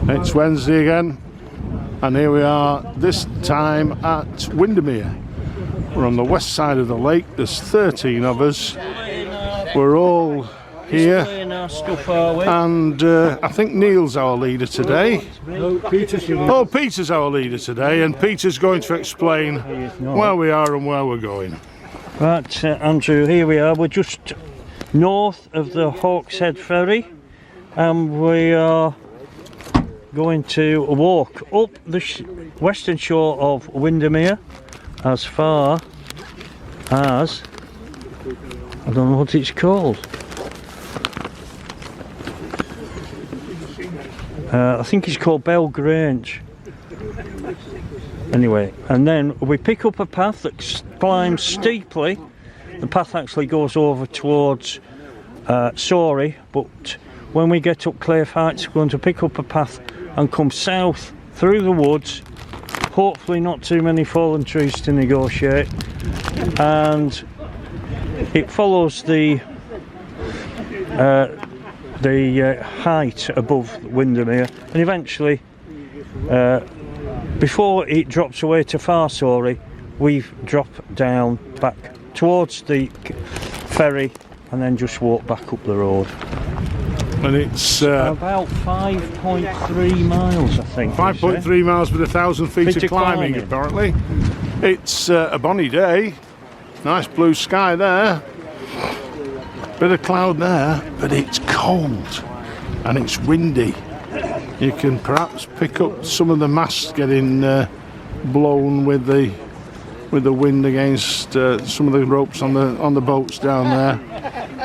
It's Wednesday again, and here we are this time at Windermere. We're on the west side of the lake. There's 13 of us. We're all here, and I think Neil's our leader today. Oh, Peter's our leader today, and Peter's going to explain where we are and where we're going. Right, Andrew, here we are. We're just north of the Hawkshead ferry, and we are going to walk up the western shore of Windermere as far as, I don't know what it's called. I think it's called Belgrange. Anyway, and then we pick up a path that climbs steeply. The path actually goes over towards Sorry, but when we get up Claiffe Heights, we're going to pick up a path and come south through the woods. Hopefully not too many fallen trees to negotiate, and it follows the height above Windermere, and eventually before it drops away to far Sorry, we've dropped down back towards the ferry and then just walk back up the road. And it's about 5.3 miles, I think. 5.3 miles with 1,000 feet of climbing, apparently. It's a bonny day. Nice blue sky there. Bit of cloud there, but it's cold and it's windy. You can perhaps pick up some of the masts getting blown with the wind against some of the ropes on the boats down there.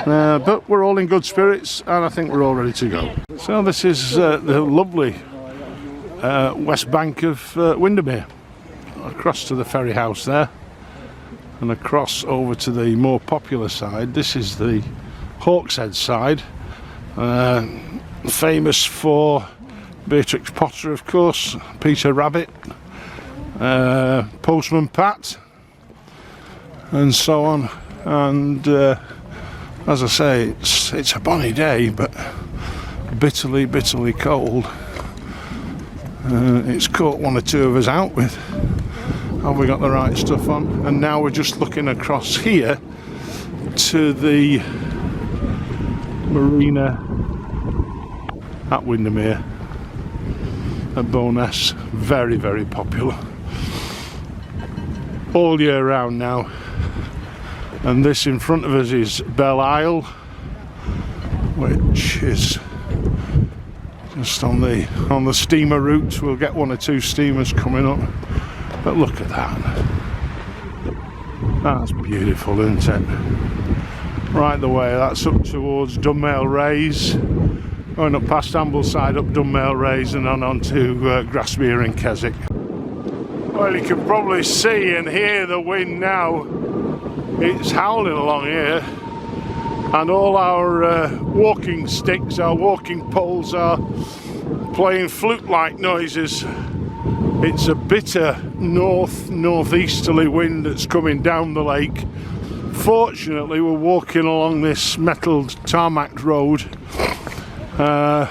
But we're all in good spirits, and I think we're all ready to go. So this is the lovely west bank of Windermere. Across to the ferry house there, and across over to the more popular side. This is the Hawkshead side, famous for Beatrix Potter, of course, Peter Rabbit, Postman Pat, and so on. And as I say, it's a bonny day, but bitterly cold. It's caught one or two of us out with, have we got the right stuff on? And now we're just looking across here to the marina at Windermere at Bowness. Very popular all year round now. And this in front of us is Belle Isle, which is just on the steamer route. We'll get one or two steamers coming up, but look at that. That's beautiful, isn't it? Right the way, that's up towards Dunmail Raise, going up past Ambleside, up Dunmail Raise, and on to Grasmere and Keswick. Well, you can probably see and hear the wind now. It's howling along here, and all our walking sticks, our walking poles are playing flute-like noises. It's a bitter northeasterly wind that's coming down the lake. Fortunately, we're walking along this metalled tarmac road, and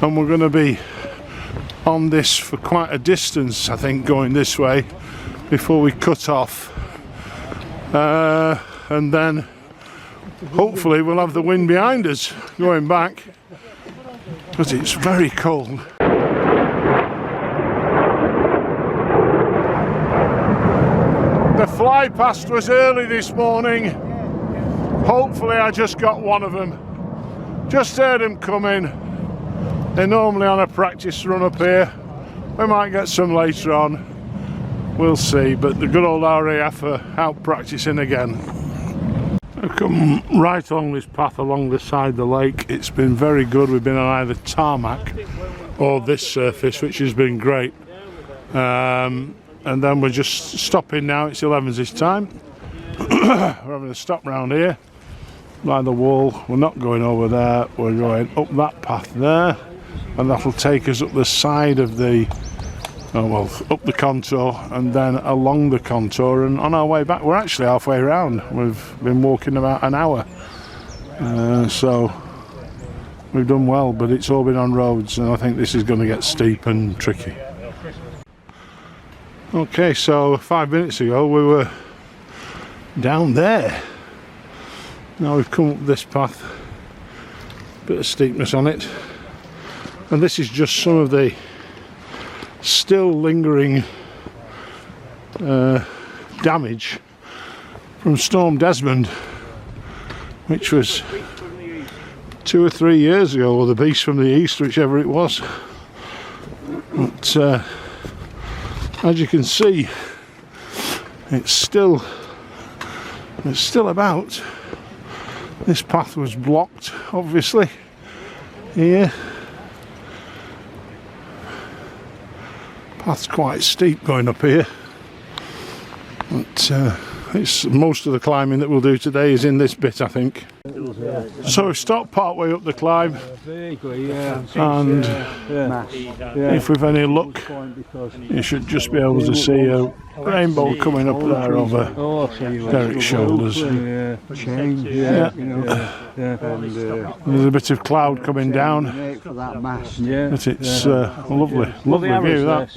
we're going to be on this for quite a distance, I think, going this way before we cut off. And then hopefully we'll have the wind behind us going back, but it's very cold. The fly past was early this morning. Hopefully I just got one of them. Just heard them coming. They're normally on a practice run up here. We might get some later on. We'll see, but the good old RAF are out practicing again. I've come right along this path along the side of the lake. It's been very good. We've been on either tarmac or this surface, which has been great. And then we're just stopping now. It's 11's this time. We're having a stop round here by the wall. We're not going over there. We're going up that path there, and that'll take us up the side of the up the contour and then along the contour, and on our way back. We're actually halfway around. We've been walking about an hour, so we've done well, but it's all been on roads, and I think this is going to get steep and tricky. Okay, so 5 minutes ago we were down there. Now we've come up this path, bit of steepness on it, and this is just some of the still lingering damage from Storm Desmond, which was 2 or 3 years ago, or the beast from the east, whichever it was. But as you can see, it's still about. This path was blocked, obviously, here. Path's quite steep going up here, but it's most of the climbing that we'll do today is in this bit, I think. So we've stopped part way up the climb, and if we've any luck, you should just be able to see a rainbow coming up there over Derek's shoulders. There's a bit of cloud coming down, but it's a lovely view, that.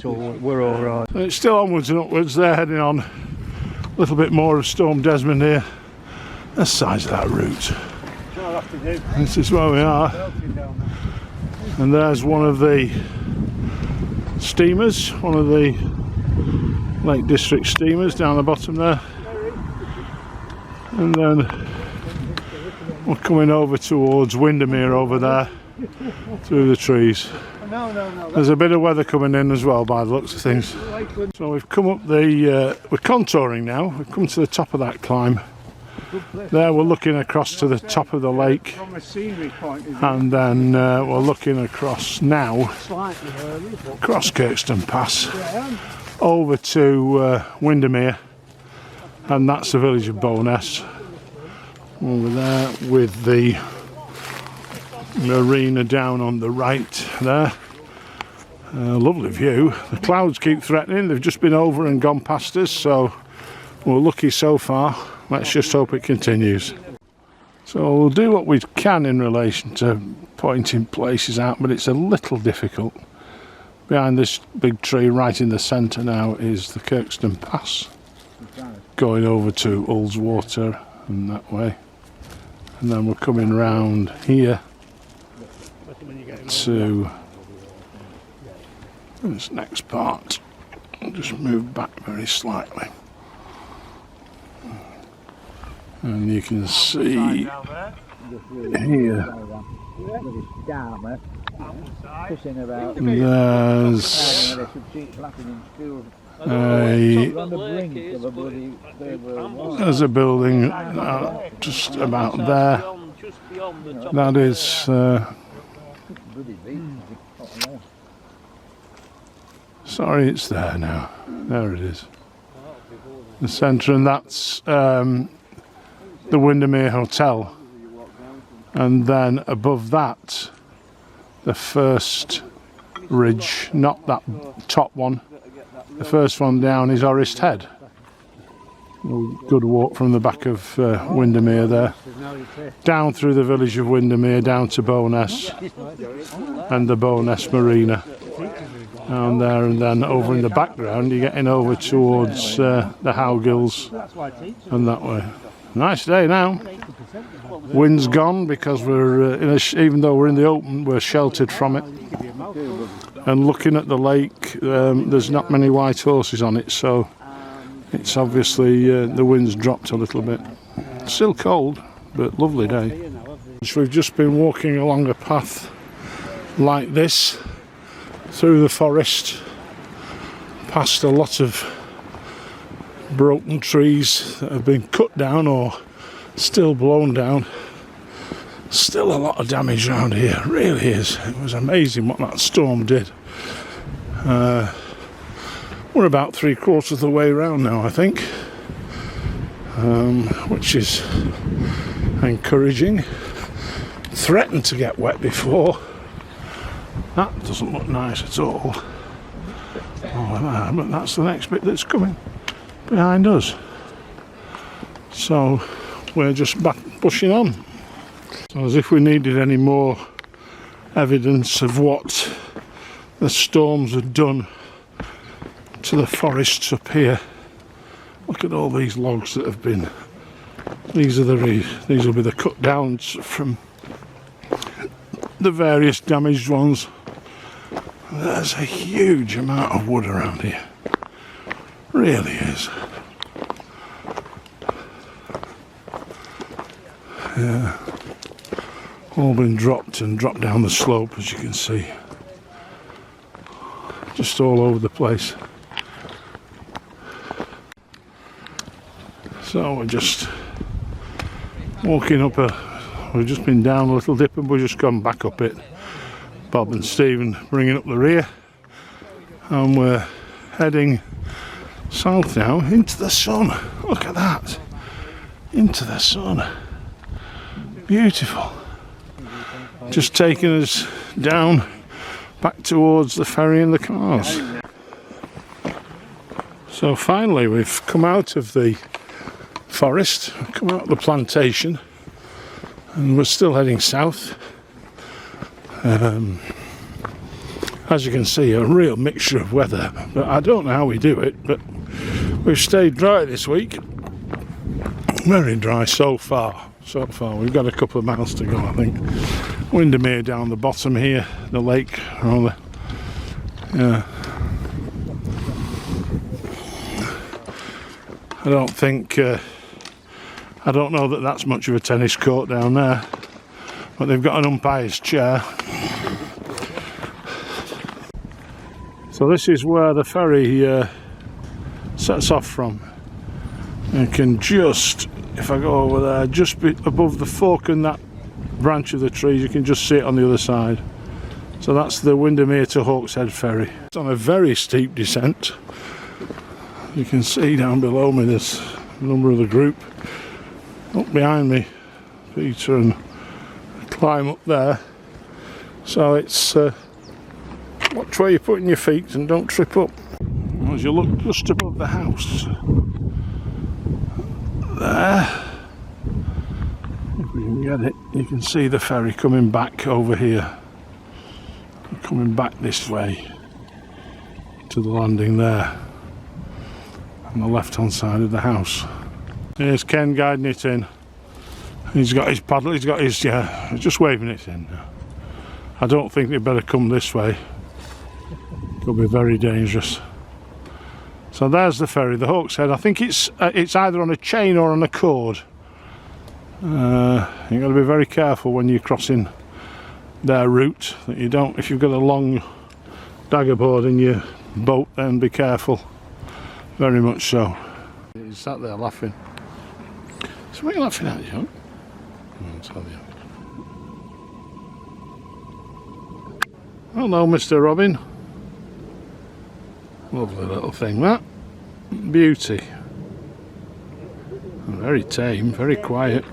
It's still onwards and upwards. They're heading on. A little bit more of Storm Desmond here. The size of that route. This is where we are, and there's one of the steamers, one of the Lake District steamers down the bottom there, and then we're coming over towards Windermere over there through the trees. There's a bit of weather coming in as well by the looks of things. So we've come up we're contouring now. We've come to the top of that climb. There we're looking across to the top of the lake, and then we're looking across now, across Kirkstone Pass, over to Windermere, and that's the village of Bowness, over there with the marina down on the right there. Lovely view. The clouds keep threatening. They've just been over and gone past us, so we're lucky so far. Let's just hope it continues. So we'll do what we can in relation to pointing places out, but it's a little difficult. Behind this big tree right in the centre now is the Kirkstone Pass, going over to Ullswater and that way, and then we're coming round here to this next part. I'll just move back very slightly, and you can see here there's a building just about there. That is sorry, it's there now. There it is, the centre, and that's the Windermere Hotel, and then above that the first ridge, not that top one, the first one down is Orist Head. Good walk from the back of Windermere there, down through the village of Windermere, down to Bowness and the Bowness Marina down there, and then over in the background you're getting over towards the Howgills and that way. Nice day now. Wind's gone because we're even though we're in the open, we're sheltered from it. And looking at the lake, there's not many white horses on it, so it's obviously the wind's dropped a little bit. Still cold, but lovely day. So we've just been walking along a path like this through the forest, past a lot of broken trees that have been cut down or still blown down. Still a lot of damage around here, it really is. It was amazing what that storm did. We're about 3/4 of the way around now, I think, which is encouraging. Threatened to get wet before. That doesn't look nice at all. Oh, but that's the next bit that's coming behind us. So we're just pushing on. So as if we needed any more evidence of what the storms had done to the forests up here. Look at all these logs that have been. These will be the cut downs from the various damaged ones. There's a huge amount of wood around here. Really is. Yeah. All been dropped and dropped down the slope, as you can see. Just all over the place. So we're just walking up we've just been down a little dip and we've just gone back up it. Bob and Stephen bringing up the rear, and we're heading south now into the sun. Look at that, into the sun. Beautiful. Just taking us down back towards the ferry and the cars. So finally we've come out of the forest, come out of the plantation, and we're still heading south. As you can see, a real mixture of weather, but I don't know how we do it, but we've stayed dry this week. Very dry so far. We've got a couple of miles to go, I think. Windermere down the bottom here, the lake, rather. Yeah. I don't know that that's much of a tennis court down there, but they've got an umpire's chair. So this is where the ferry sets off from. You can just, if I go over there, just above the fork and that branch of the trees, you can just see it on the other side. So that's the Windermere to Hawkshead ferry. It's on a very steep descent. You can see down below me there's a number of the group. Up behind me, Peter and climb up there. So it's watch where you're putting your feet and don't trip up. As you look just above the house there, if we can get it, you can see the ferry coming back over here, coming back this way to the landing there on the left hand side of the house. Here's Ken guiding it in. He's got his paddle, he's just waving it in. I don't think they'd better come this way. Could be very dangerous. So there's the ferry, the Hawkshead. I think it's either on a chain or on a cord. You've got to be very careful when you're crossing their route, that you don't, if you've got a long dagger board in your boat, then be careful. Very much so. He's sat there laughing. So what are you laughing at, John? I'll tell you. Hello, Mr. Robin. Lovely little thing, that. Beauty. Very tame, very quiet.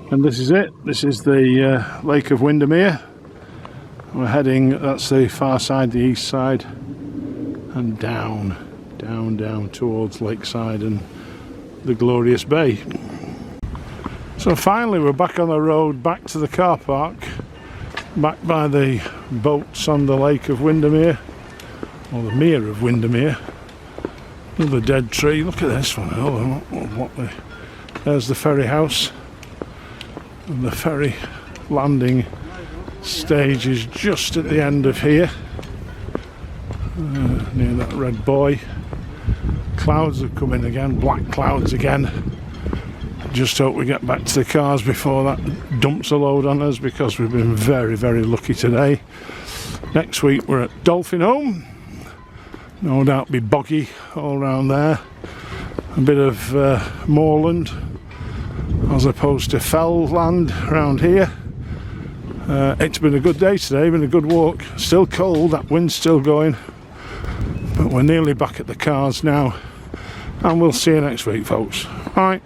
And this is it. This is the Lake of Windermere. We're heading, that's the far side, the east side, and down towards Lakeside and the glorious bay. So finally we're back on the road, back to the car park, back by the boats on the Lake of Windermere, or the Mere of Windermere. Another dead tree. Look at this one. There's the ferry house, and the ferry landing stage is just at the end of here, near that red buoy. Clouds have come in again, black clouds again. Just hope we get back to the cars before that dumps a load on us, because we've been very, very lucky today. Next week we're at Dolphin Home. No doubt be boggy all around there. A bit of moorland as opposed to fell land around here. It's been a good day today, been a good walk. Still cold, that wind's still going, but we're nearly back at the cars now, and we'll see you next week, folks. All right.